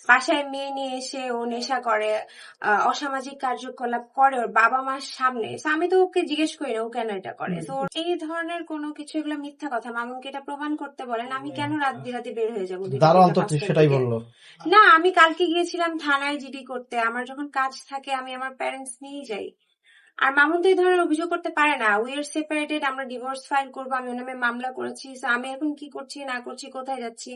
বাসায় মেয়ে নিয়ে এসে ও নেশা করে, অসামাজিক কার্যকলাপ করে ওর বাবা মার সামনে। So আমি তো ওকে জিজ্ঞেস করি না ও কেন এটা করে। তো এই ধরনের কোনো কিছু, এগুলো মিথ্যা কথা। মামুনকে এটা প্রমাণ করতে বলেন, আমি কেন রাত বিরাতে বের হয়ে যাবো? দারোয়ান তো সেটাই বললো। না, আমি কালকে গিয়েছিলাম থানায় জিডি করতে। আমার যখন কাজ থাকে আমি আমার প্যারেন্টস নিয়ে যাই। আর মামুন তো এই ধরনের অভিযোগ করতে পারে না। উই আর সেপারেটেড, আমরা ডিভোর্স ফাইল করবো, আমি ওর নামে মামলা করেছি। So আমি এখন কি করছি না করছি, কোথায় যাচ্ছি,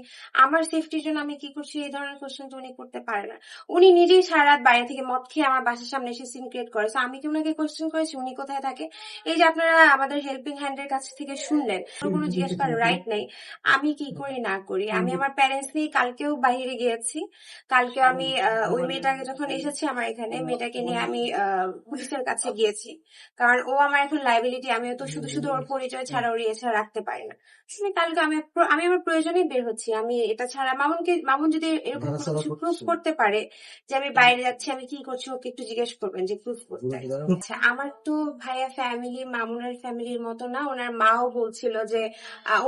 আমার সেফটির জন্য আমি কি করছি, এই ধরনের কোশ্চেন তো উনি করতে পারে না। উনি নিজেই সারা রাত বাইরে থেকে মদ খেয়ে আমার বাসার সামনে এসে সিন ক্রিয়েট করে। So আমি কি ওনাকে কোশ্চেন করেছি উনি কোথায় থাকে? এই যে আপনারা আমাদের হেল্পিং হ্যান্ডের কাছ থেকে শুনলেন, ওর কোনো জিজ্ঞেস করার রাইট নেই আমি কি করি না করি। আমি আমার প্যারেন্টস নিয়ে কালকেও বাইরে গিয়েছি। কালকে আমি ওই মেয়েটাকে যখন এসেছে আমার এখানে, মেয়েটাকে নিয়ে আমি পুলিশের কাছে গিয়েছি, কারণ ও আমার এখন লাইবিলিটি। আমি তো শুধু শুধু ওর পরিচয় ছাড়া ওর এছাড়া রাখতে পারি না। কালকে আমি আমার প্রয়োজনে বের হচ্ছি। আমি এটা ছাড়া মামুন যদি এরকম কোনো কিছু প্রুফ করতে পারে যে আমি বাইরে যাচ্ছি, আমি কি করছি, ওকে একটু জিজ্ঞেস করবেন যে প্রুফ করতে। আচ্ছা, আমার তো ভাইয়া ফ্যামিলি মামুনের ফ্যামিলির মতো না। ওনার মাও বলছিল যে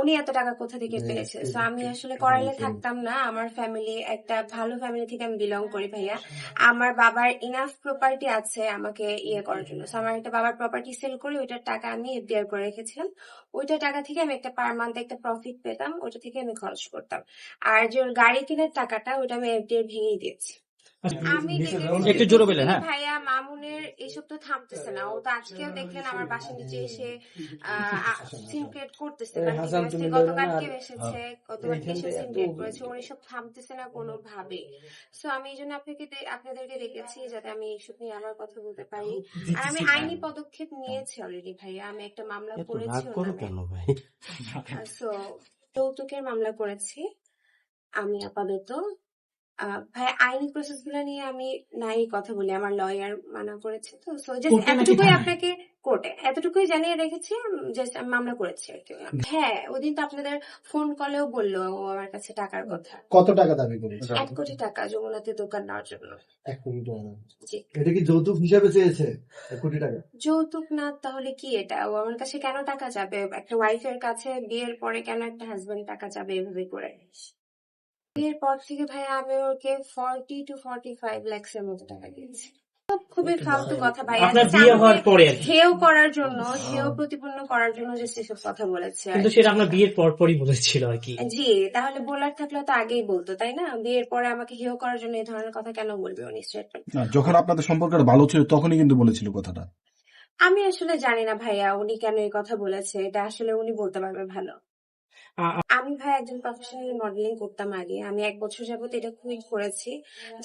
উনি এত টাকা কোথা থেকে পেয়েছে। তো আমি আসলে করাইলে থাকতাম না। আমার ফ্যামিলি একটা ভালো ফ্যামিলি থেকে আমি বিলং করি ভাইয়া। আমার বাবার ইনাফ প্রপার্টি আছে আমাকে ইয়ে করার জন্য। আমার একটা বাবার প্রপার্টি সেল করে ওইটার টাকা আমি এফডিআর করে রেখেছিলাম। ওইটার টাকা থেকে আমি একটা পার মান্থ একটা প্রফিট পেতাম, ওইটা থেকে আমি খরচ করতাম। আর যে ওর গাড়ি কেনার টাকাটা ওইটা আমি এফডিআর ভেঙেই দিয়েছি। আমি একটু জোরে বলেন। হ্যাঁ ভাইয়া, মামুনের এসব তো থামতেছে না। ও তো আজকেও দেখলেন আমার বাসার নিচে এসে সিন ক্রিয়েট করতেছে। গতকালকে এসেছে, গতকালকে এসে সিন ক্রিয়েট করেছে। ওর এসব থামতেছে না কোনোভাবে। সো আমি এই জন্য আপনাদেরকে রেখেছি যাতে আমি এইসব নিয়ে আবার কথা বলতে পারি। আর আমি আইনি পদক্ষেপ নিয়েছি অলরেডি ভাইয়া। আমি একটা মামলা করেছি। সো যৌতুকের মামলা করেছি আমি আপাতত। ভাই, আইনি প্রসেস গুলো নিয়ে আমি নাই কথা বলি, আমার লয়ার মানা করেছে। তো এতটুকুই আপনাকে কোর্টে এতটুকুই জানিয়ে রেখেছি, জাস্ট আমি মামলা করেছি আর কি। হ্যাঁ, ওদিন তো আপনাদের ফোন কলেও বললো ও আমার কাছে টাকার কথা। কত টাকা দাবি করেছে? 1 কোটি টাকা যমুনাতে দোকান নেওয়ার জন্য। 1 কোটি টাকা? জি। এটা কি যৌতুক হিসাবে চেয়েছে 1 কোটি টাকা? যৌতুক না তাহলে কি এটা? ও আমার কাছে কেন টাকা যাবে? একটা ওয়াইফের কাছে বিয়ের পরে কেন একটা হাজবেন্ড টাকা যাবে এভাবে করে? বিয়ের পর থেকে ভাইয়া আমি ওকে 40 to 45 লাখস এর মতো টাকা দিয়েছি। খুবই ফালতু কথা ভাইয়া। আপনার বিয়ে হওয়ার পরে হেয় করার জন্য, হেয় প্রতিপন্ন করার জন্য যে সেসব কথা বলেছে। কিন্তু সেটা আপনার বিয়ের পরই বলেছিল আর কি। জি, তাহলে বলার থাকলে তো আগেই বলতো, তাই না? বিয়ের পরে আমাকে হেয় করার জন্য এই ধরনের কথা কেন বলবে উনি? স্টেটমেন্ট যখন আপনাদের সম্পর্কটা ভালো ছিল তখনই কিন্তু বলেছিল কথাটা। আমি আসলে জানি না ভাইয়া উনি কেন এই কথা বলেছে, এটা আসলে উনি বলতে পারবে ভালো। আমি ভাই একজন প্রফেশনাল মডেলিং করতাম আগে। আমি 1 বছর যাবত এটা কুইট করেছি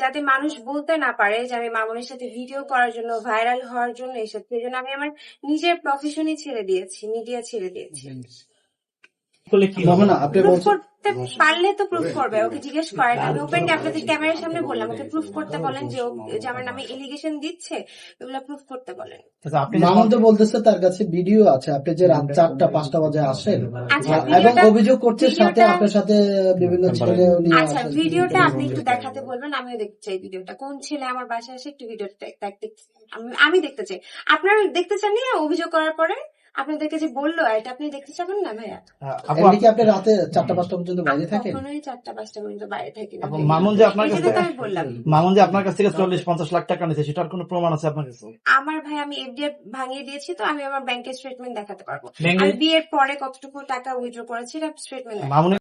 যাতে মানুষ বলতে না পারে যে আমি মামুনের সাথে ভিডিও করার জন্য, ভাইরাল হওয়ার জন্য এসেছি। এই জন্য আমি আমার নিজের প্রফেশনই ছেড়ে দিয়েছি, মিডিয়া ছেড়ে দিয়েছি। প্রুফ করতে পারলে তো প্রুফ করবে, ওকে জিজ্ঞেস করেন। আমি ওপেনলি আপনাদের ক্যামেরার সামনে বললাম, ওকে প্রুফ করতে বলেন যে ও যে আমার নামে এলিগেশন দিচ্ছে, এগুলো প্রুফ করতে বলেন। মামুন তো বলতেছে তার কাছে ভিডিও আছে আপনি যে রাত 4টা 5টা বাজে আসেন এবং অভিযোগ করছে সাথে আপনার সাথে বিভিন্ন ছেলে নিয়ে আসেন। আচ্ছা, ভিডিওটা আপনি একটু দেখাতে বলবেন, আমিও দেখতে চাই ভিডিওটা। কোন ছেলে আমার বাসায় আসে একটু ভিডিওটা আমি দেখতে চাই। আপনারা দেখতে চান না? অভিযোগ করার পরে আপনাদেরকে যে বললো এটা আপনি দেখতে চাবেন না ভাইয়া? আপনি কি আপনি রাতে 4টা 5টা পর্যন্ত বাইরে থাকেন? কখনোই 4টা 5টা পর্যন্ত বাইরে থাকি না। মামুন যে আপনার কাছ থেকে 40-50 লাখ টাকা নিয়েছে সেটার কোনো প্রমাণ আছে আপনার কাছে? আমার ভাই, আমি এফডিআর ভাঙিয়ে দিয়েছি, তো আমি আমার ব্যাংকের স্টেটমেন্ট দেখাতে পারবো। আর বিয়ের পরে কতটুকু টাকা উইথড্র করেছি এটা স্টেটমেন্ট।